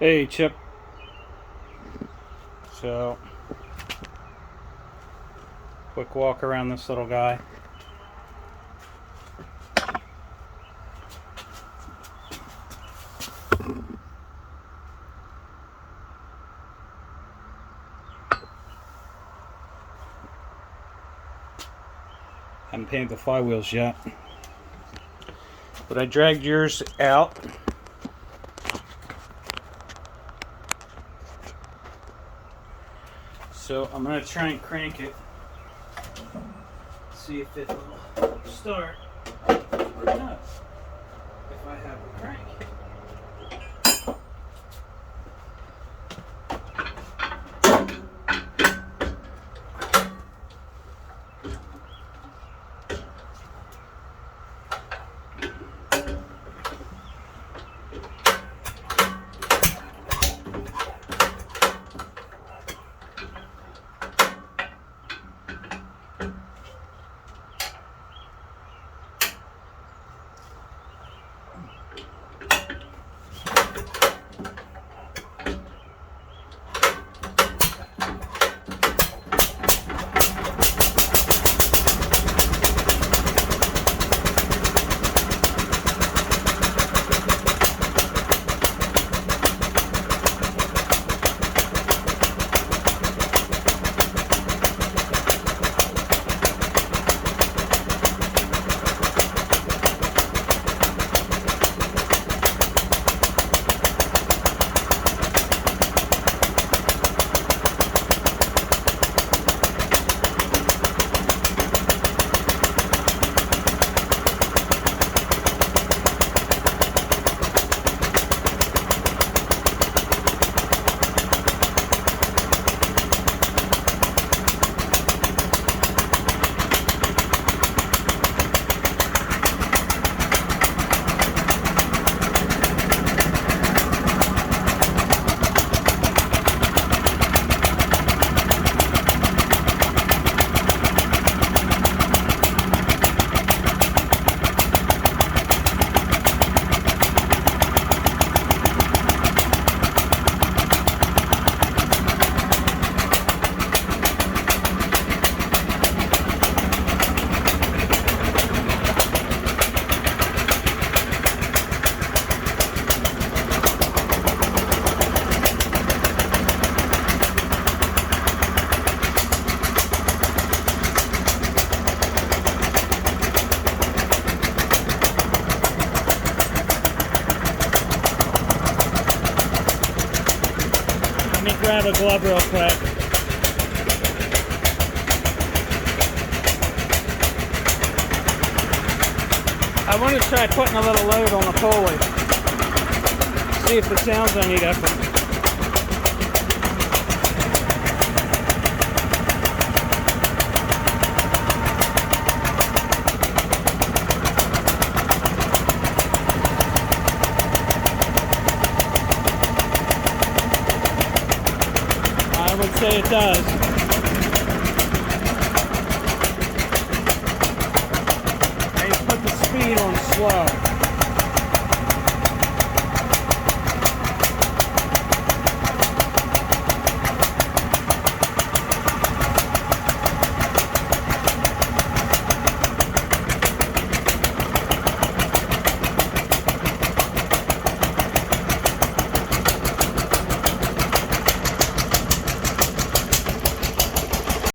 Hey Chip. So, quick walk around this little guy. Haven't painted the flywheels yet, but I dragged yours out. So I'm going to try and crank it, see if it will start or not, if I have the crank. Let me grab a glove real quick. I want to try putting a little load on the pulley. See if it sounds any different. I would say it does. I put the speed on slow.